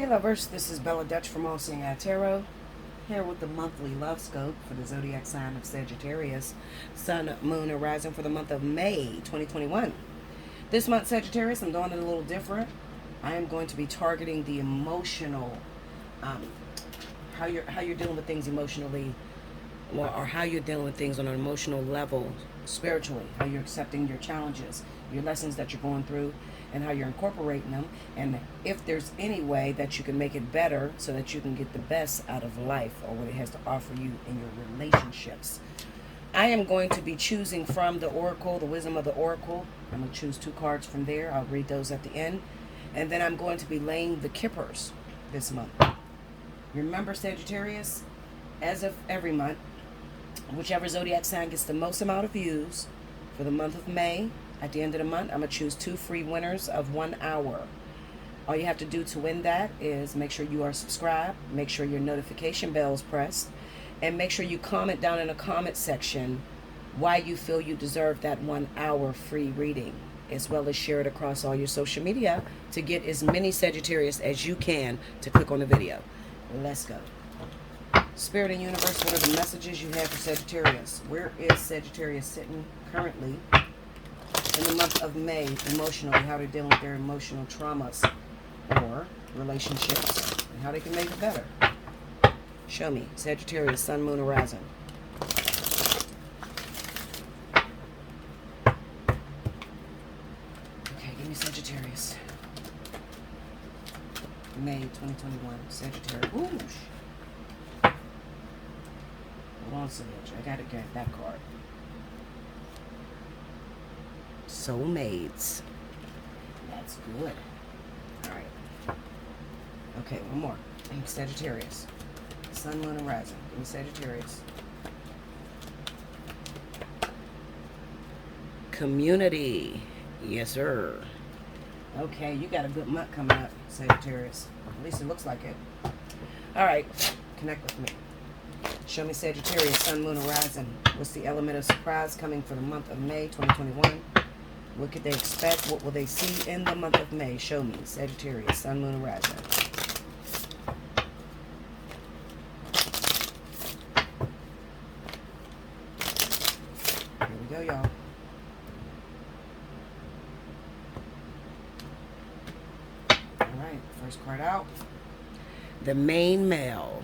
Hey lovers, this is Bella Dutch from Allseeingeyetarot, here with the monthly love scope for the zodiac sign of Sagittarius, Sun, Moon, and Rising for the month of May 2021. This month, Sagittarius, I'm doing it a little different. I am going to be targeting the emotional, how you're dealing with things emotionally, or how you're dealing with things on an emotional level, spiritually, how you're accepting your challenges, your lessons that you're going through, and how you're incorporating them, and if there's any way that you can make it better so that you can get the best out of life or what it has to offer you in your relationships. I am going to be choosing from the Oracle, the Wisdom of the Oracle. I'm going to choose 2 cards from there. I'll read those at the end. And then I'm going to be laying the kippers this month. Remember, Sagittarius, as of every month, whichever zodiac sign gets the most amount of views for the month of May, at the end of the month, I'm going to choose 2 free winners of 1 hour. All you have to do to win that is make sure you are subscribed, make sure your notification bell is pressed, and make sure you comment down in the comment section why you feel you deserve that 1 hour free reading, as well as share it across all your social media to get as many Sagittarius as you can to click on the video. Let's go. Spirit and universe, what are the messages you have for Sagittarius? Where is Sagittarius sitting currently in the month of May emotionally? How they're dealing with their emotional traumas or relationships and how they can make it better. Show me. Sagittarius, Sun, Moon, or Rising. Okay, give me Sagittarius. May 2021. Sagittarius. Ooh. Hold on, Sage. I gotta get that card. Soulmates. That's good. Alright. Okay, one more. Sagittarius. Sun, Moon, and Rising. Give me Sagittarius. Community. Yes, sir. Okay, you got a good month coming up, Sagittarius. At least it looks like it. Alright, connect with me. Show me Sagittarius, Sun, Moon, and Rising. What's the element of surprise coming for the month of May 2021? What could they expect? What will they see in the month of May? Show me. Sagittarius, Sun, Moon, and Rising. Here we go, y'all. Alright, first card out. The main male.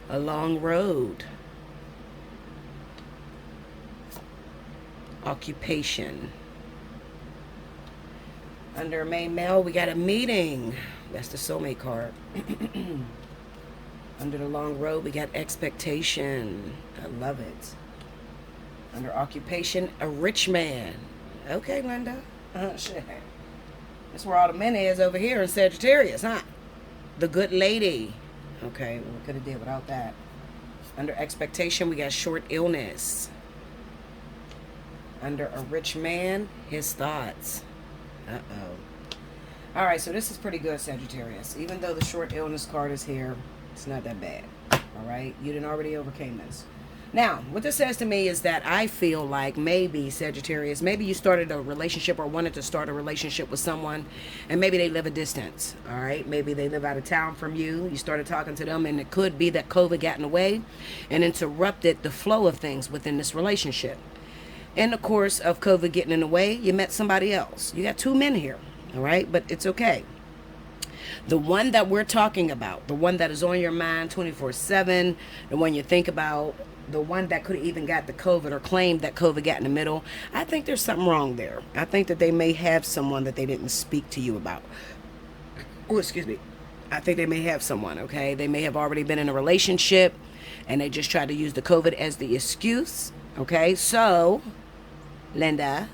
A long road. Occupation. Under main male, we got a meeting. That's the soulmate card. Under the long road, we got expectation. I love it. Under occupation, a rich man. Okay, Linda. Shit. That's where all the men is over here in Sagittarius, huh? The good lady. Okay, we could have did without that. Under expectation, we got short illness. Under a rich man, his thoughts. Uh-oh. Alright, so this is pretty good, Sagittarius. Even though the short illness card is here, it's not that bad. Alright? You done already overcame this. Now, what this says to me is that I feel like maybe, Sagittarius, maybe you started a relationship or wanted to start a relationship with someone, and maybe they live a distance, all right? Maybe they live out of town from you. You started talking to them, and it could be that COVID got in the way and interrupted the flow of things within this relationship. In the course of COVID getting in the way, you met somebody else. You got 2 men here, all right? But it's okay. The one that we're talking about, the one that is on your mind 24/7, the one you think about, the one that could have even got the COVID or claimed that COVID got in the middle, I think there's something wrong there. I think that they may have someone that they didn't speak to you about. Oh, excuse me. I think they may have someone, okay? They may have already been in a relationship and they just tried to use the COVID as the excuse, okay? So, Linda,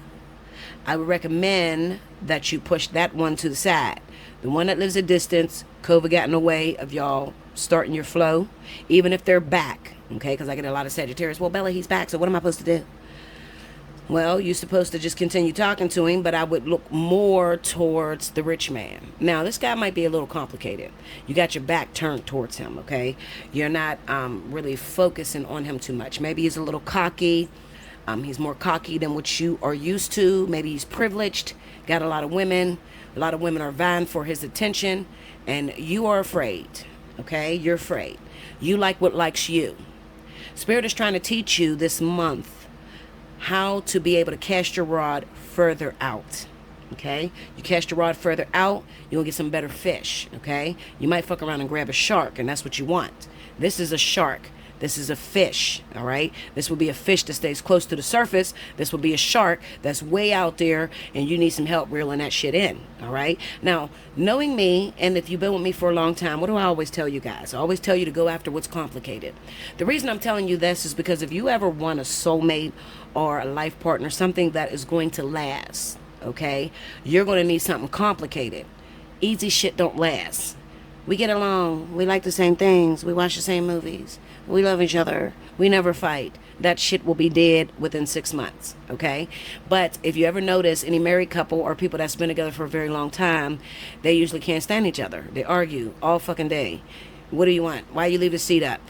I would recommend that you push that one to the side. The one that lives a distance, COVID got in the way of y'all starting your flow, even if they're back, okay? Because I get a lot of Sagittarius. Well, Bella, he's back, so what am I supposed to do? Well, you're supposed to just continue talking to him, but I would look more towards the rich man. Now, this guy might be a little complicated. You got your back turned towards him, okay? You're not really focusing on him too much. Maybe he's a little cocky. He's more cocky than what you are used to. Maybe he's privileged, got a lot of women. A lot of women are vying for his attention, and you are afraid. Okay, you're afraid. You like what likes you. Spirit is trying to teach you this month how to be able to cast your rod further out. Okay, you cast your rod further out, you'll get some better fish. Okay, you might fuck around and grab a shark, and that's what you want. This is a shark. This is a fish. All right, this will be a fish that stays close to the surface. This will be a shark that's way out there, and you need some help reeling that shit in. All right, now knowing me, and if you've been with me for a long time, what do I always tell you guys? I always tell you to go after what's complicated. The reason I'm telling you this is because if you ever want a soulmate or a life partner, something that is going to last, okay, you're going to need something complicated. Easy shit don't last. We get along, we like the same things, we watch the same movies, we love each other, we never fight. That shit will be dead within 6 months, okay? But if you ever notice any married couple or people that's been together for a very long time, they usually can't stand each other. They argue all fucking day. What do you want? Why you leave the seat up?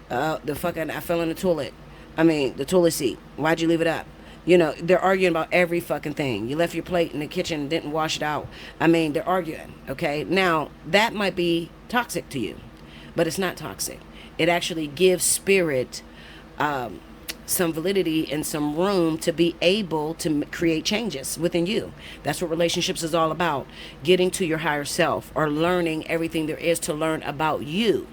I fell in the toilet. The toilet seat. Why'd you leave it up? You know, they're arguing about every fucking thing. You left your plate in the kitchen and didn't wash it out. They're arguing, okay? Now, that might be toxic to you, but it's not toxic. It actually gives spirit some validity and some room to be able to create changes within you. That's what relationships is all about. Getting to your higher self, or learning everything there is to learn about you,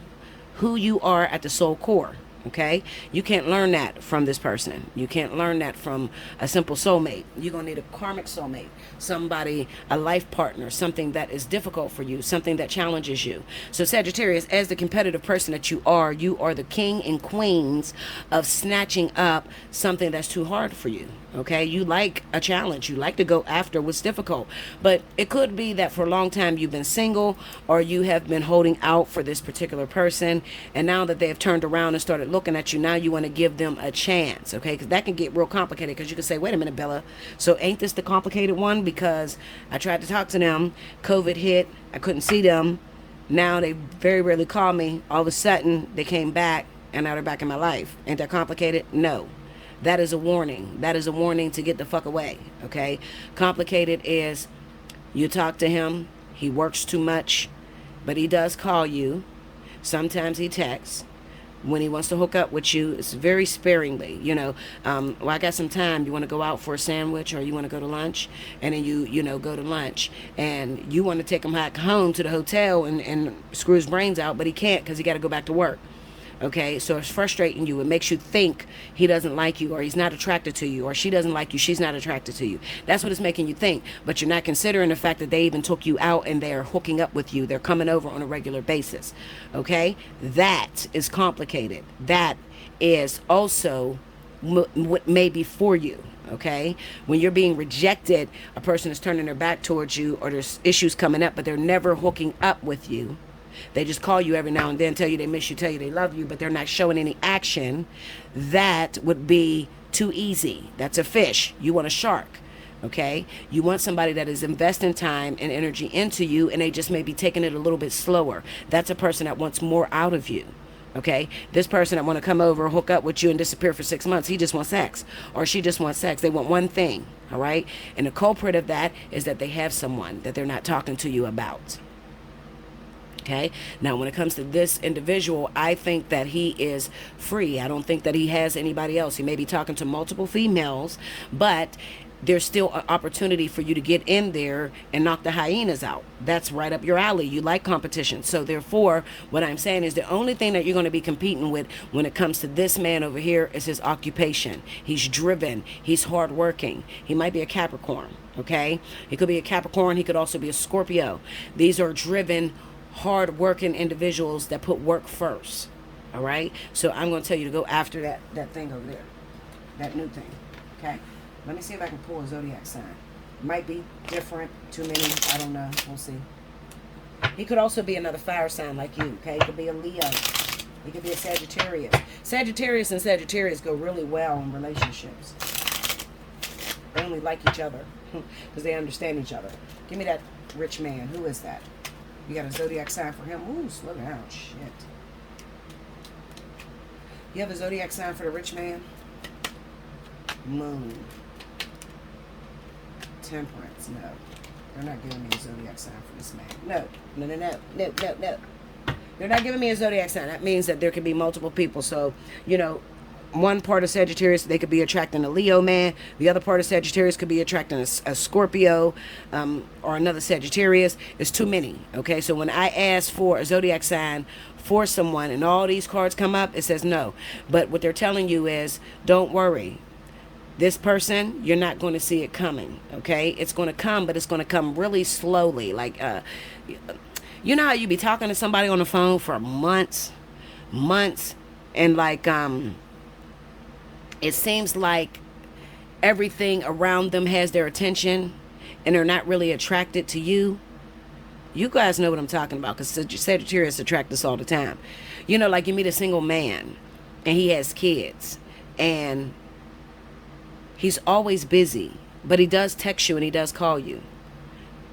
who you are at the soul core. Okay, you can't learn that from this person. You can't learn that from a simple soulmate. You're going to need a karmic soulmate, somebody, a life partner, something that is difficult for you, something that challenges you. So Sagittarius, as the competitive person that you are the king and queens of snatching up something that's too hard for you. Okay, you like a challenge. You like to go after what's difficult. But it could be that for a long time you've been single, or you have been holding out for this particular person, and now that they have turned around and started looking at you, now you want to give them a chance. Okay, because that can get real complicated, because you can say, wait a minute, Bella, so ain't this the complicated one? Because I tried to talk to them, COVID hit, I couldn't see them, now they very rarely call me, all of a sudden they came back, and now they're back in my life. Ain't that complicated? No. That is a warning. That is a warning to get the fuck away, okay? Complicated is you talk to him, he works too much, but he does call you. Sometimes he texts. When he wants to hook up with you, it's very sparingly, well, I got some time. You want to go out for a sandwich, or you want to go to lunch? And then you go to lunch, and you want to take him back home to the hotel and screw his brains out, but he can't because he got to go back to work. Okay, so it's frustrating you. It makes you think he doesn't like you, or he's not attracted to you, or she doesn't like you, she's not attracted to you. That's what it's making you think. But you're not considering the fact that they even took you out and they're hooking up with you. They're coming over on a regular basis. Okay, that is complicated. That is also what may be for you. Okay, when you're being rejected, a person is turning their back towards you, or there's issues coming up, but they're never hooking up with you. They just call you every now and then, tell you they miss you, tell you they love you, but they're not showing any action. That would be too easy. That's a fish. You want a shark, okay? You want somebody that is investing time and energy into you, and they just may be taking it a little bit slower. That's a person that wants more out of you, okay? This person that want to come over, hook up with you, and disappear for 6 months, he just wants sex, or she just wants sex. They want one thing, all right? And the culprit of that is that they have someone that they're not talking to you about. Okay. Now, when it comes to this individual, I think that he is free. I don't think that he has anybody else. He may be talking to multiple females, but there's still an opportunity for you to get in there and knock the hyenas out. That's right up your alley. You like competition. So therefore, what I'm saying is the only thing that you're going to be competing with when it comes to this man over here is his occupation. He's driven. He's hardworking. He might be a Capricorn. Okay. He could be a Capricorn. He could also be a Scorpio. These are driven, hard-working individuals that put work first. All right, so I'm going to tell you to go after that thing over there, that new thing. Okay, let me see if I can pull a zodiac sign. Might be different, too many, I don't know, we'll see. He could also be another fire sign like you. Okay, he could be a Leo, he could be a Sagittarius. Sagittarius and Sagittarius go really well in relationships. They only like each other because they understand each other. Give me that rich man. Who is that? You got a zodiac sign for him? Ooh, slow down. Shit. You have a zodiac sign for the rich man? Moon. Temperance. No. They're not giving me a zodiac sign for this man. No. No, no, no. No, no, no. They're not giving me a zodiac sign. That means that there could be multiple people. So, you know, one part of Sagittarius, they could be attracting a Leo man. The other part of Sagittarius could be attracting a Scorpio or another Sagittarius. It's too many, okay? So when I ask for a zodiac sign for someone and all these cards come up, it says no. But what they're telling you is, don't worry. This person, you're not going to see it coming, okay? It's going to come, but it's going to come really slowly. Like, you know how you be talking to somebody on the phone for months, and like, it seems like everything around them has their attention and they're not really attracted to you. You guys know what I'm talking about, because Sagittarius attract us all the time. You know, like you meet a single man and he has kids and he's always busy, but he does text you and he does call you.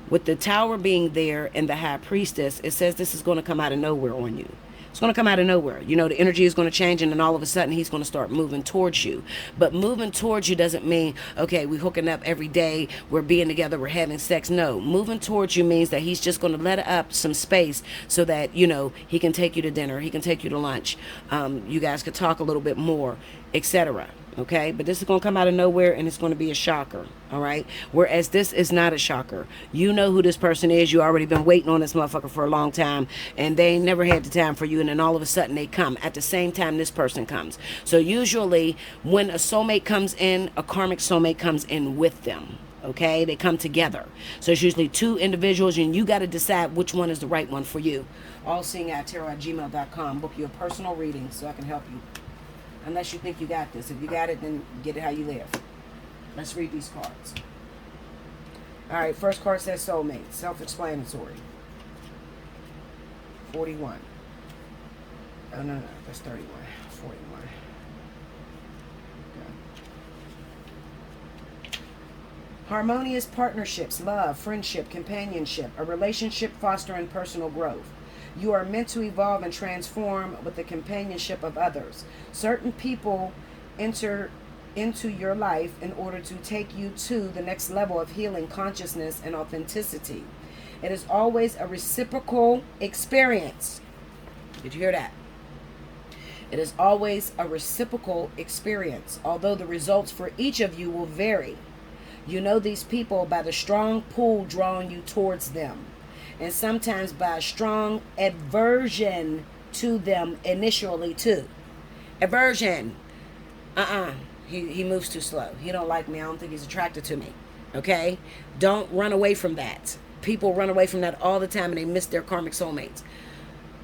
With the Tower being there and the High Priestess, it says this is going to come out of nowhere on you. It's going to come out of nowhere. You know, the energy is going to change, and then all of a sudden he's going to start moving towards you. But moving towards you doesn't mean, okay, we're hooking up every day, we're being together, we're having sex. No, moving towards you means that he's just going to let up some space so that, you know, he can take you to dinner, he can take you to lunch. You guys could talk a little bit more, etc. Okay, but this is going to come out of nowhere and it's going to be a shocker. All right, whereas this is not a shocker. You know who this person is. You already been waiting on this motherfucker for a long time and they ain't never had the time for you, and then all of a sudden they come at the same time this person comes. So usually when a soulmate comes in, a karmic soulmate comes in with them. Okay, they come together. So it's usually two individuals and you got to decide which one is the right one for you. Allseeingeyetarot@gmail.com. Book you a personal reading so I can help you. Unless you think you got this. If you got it, then get it how you live. Let's read these cards. Alright, first card says soulmate. Self-explanatory. 41. Oh, no, that's 31. 41. Okay. Harmonious partnerships, love, friendship, companionship, a relationship fostering personal growth. You are meant to evolve and transform with the companionship of others. Certain people enter into your life in order to take you to the next level of healing, consciousness, and authenticity. It is always a reciprocal experience. Did you hear that? It is always a reciprocal experience, although the results for each of you will vary. You know these people by the strong pull drawing you towards them, and sometimes by a strong aversion to them initially too. Aversion. He moves too slow. He don't like me. I don't think he's attracted to me. Okay? Don't run away from that. People run away from that all the time and they miss their karmic soulmates.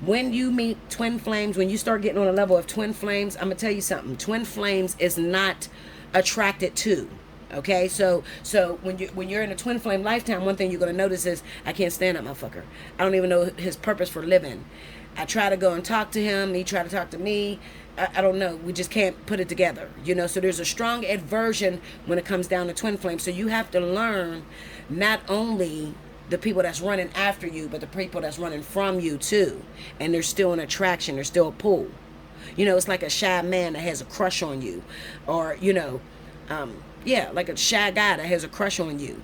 When you meet twin flames, when you start getting on a level of twin flames, I'm going to tell you something. Twin flames is not attracted to. Okay, so when you're in a twin flame lifetime, one thing you're going to notice is, I can't stand that motherfucker. I don't even know his purpose for living. I try to go and talk to him. He try to talk to me. I don't know. We just can't put it together. You know, so there's a strong aversion when it comes down to twin flame. So you have to learn not only the people that's running after you, but the people that's running from you too. And there's still an attraction. There's still a pull. You know, it's like a shy man that has a crush on you. Or, you know, yeah, like a shy guy that has a crush on you.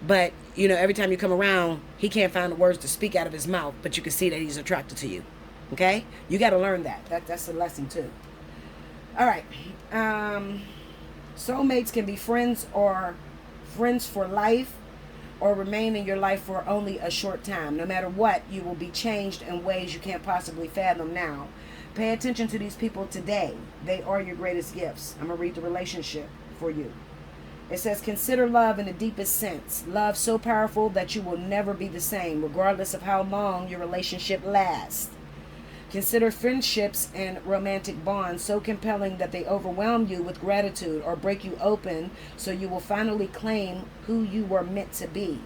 But, you know, every time you come around, he can't find the words to speak out of his mouth, but you can see that he's attracted to you. Okay? You got to learn that. That's a lesson too. All right. Soulmates can be friends or friends for life, or remain in your life for only a short time. No matter what, you will be changed in ways you can't possibly fathom now. Pay attention to these people today. They are your greatest gifts. I'm going to read the relationship for you. It says, consider love in the deepest sense. Love so powerful that you will never be the same, regardless of how long your relationship lasts. Consider friendships and romantic bonds so compelling that they overwhelm you with gratitude or break you open, so you will finally claim who you were meant to be.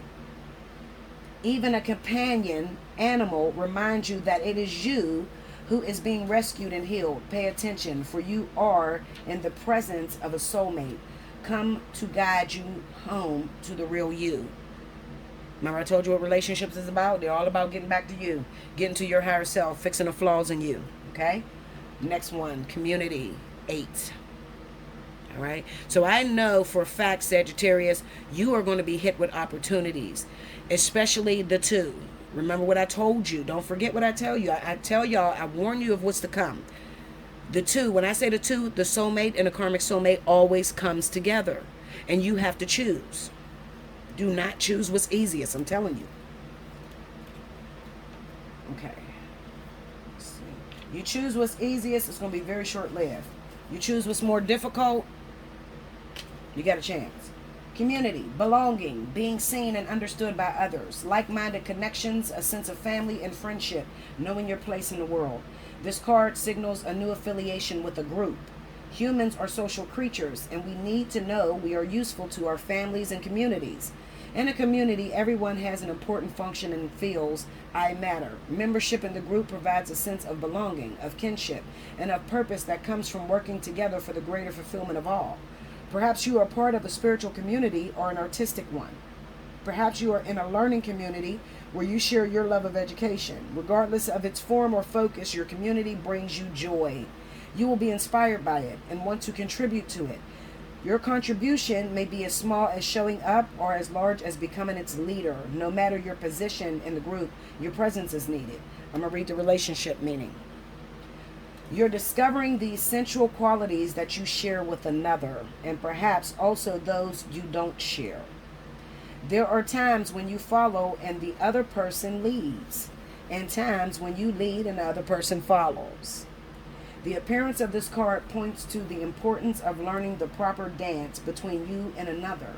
Even a companion animal reminds you that it is you who is being rescued and healed. Pay attention, for you are in the presence of a soulmate, come to guide you home to the real you. Remember I told you what relationships is about? They're all about getting back to you, getting to your higher self, fixing the flaws in you. Okay? Next one, community, 8. All right. So I know for a fact, Sagittarius, you are going to be hit with opportunities, especially the 2. Remember what I told you. Don't forget what I tell you. I tell y'all, I warn you of what's to come. The 2, when I say the 2, the soulmate and the karmic soulmate always comes together. And you have to choose. Do not choose what's easiest, I'm telling you. Okay. Let's see. You choose what's easiest, it's going to be very short-lived. You choose what's more difficult, you got a chance. Community, belonging, being seen and understood by others, like-minded connections, a sense of family and friendship, knowing your place in the world. This card signals a new affiliation with a group. Humans are social creatures, and we need to know we are useful to our families and communities. In a community, everyone has an important function and feels I matter. Membership in the group provides a sense of belonging, of kinship, and of purpose that comes from working together for the greater fulfillment of all. Perhaps you are part of a spiritual community or an artistic one. Perhaps you are in a learning community where you share your love of education. Regardless of its form or focus, your community brings you joy. You will be inspired by it and want to contribute to it. Your contribution may be as small as showing up or as large as becoming its leader. No matter your position in the group, your presence is needed. I'm going to read the relationship meaning. You're discovering the essential qualities that you share with another, and perhaps also those you don't share. There are times when you follow and the other person leads, and times when you lead and the other person follows. The appearance of this card points to the importance of learning the proper dance between you and another.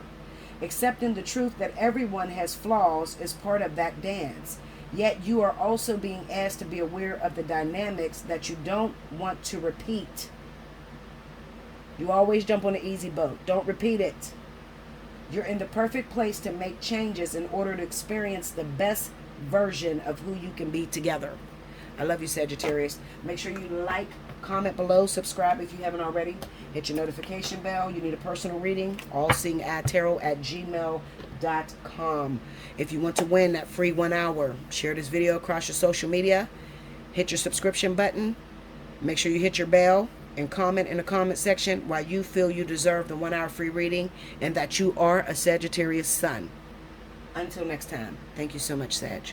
Accepting the truth that everyone has flaws is part of that dance. Yet you are also being asked to be aware of the dynamics that you don't want to repeat. You always jump on the easy boat. Don't repeat it. You're in the perfect place to make changes in order to experience the best version of who you can be together. I love you, Sagittarius. Make sure you like, comment below, subscribe if you haven't already. Hit your notification bell. You need a personal reading. Allseeingeyetarot@gmail.com. If you want to win that free 1 hour, share this video across your social media. Hit your subscription button. Make sure you hit your bell and comment in the comment section why you feel you deserve the 1 hour free reading and that you are a Sagittarius sun. Until next time, thank you so much, Sag.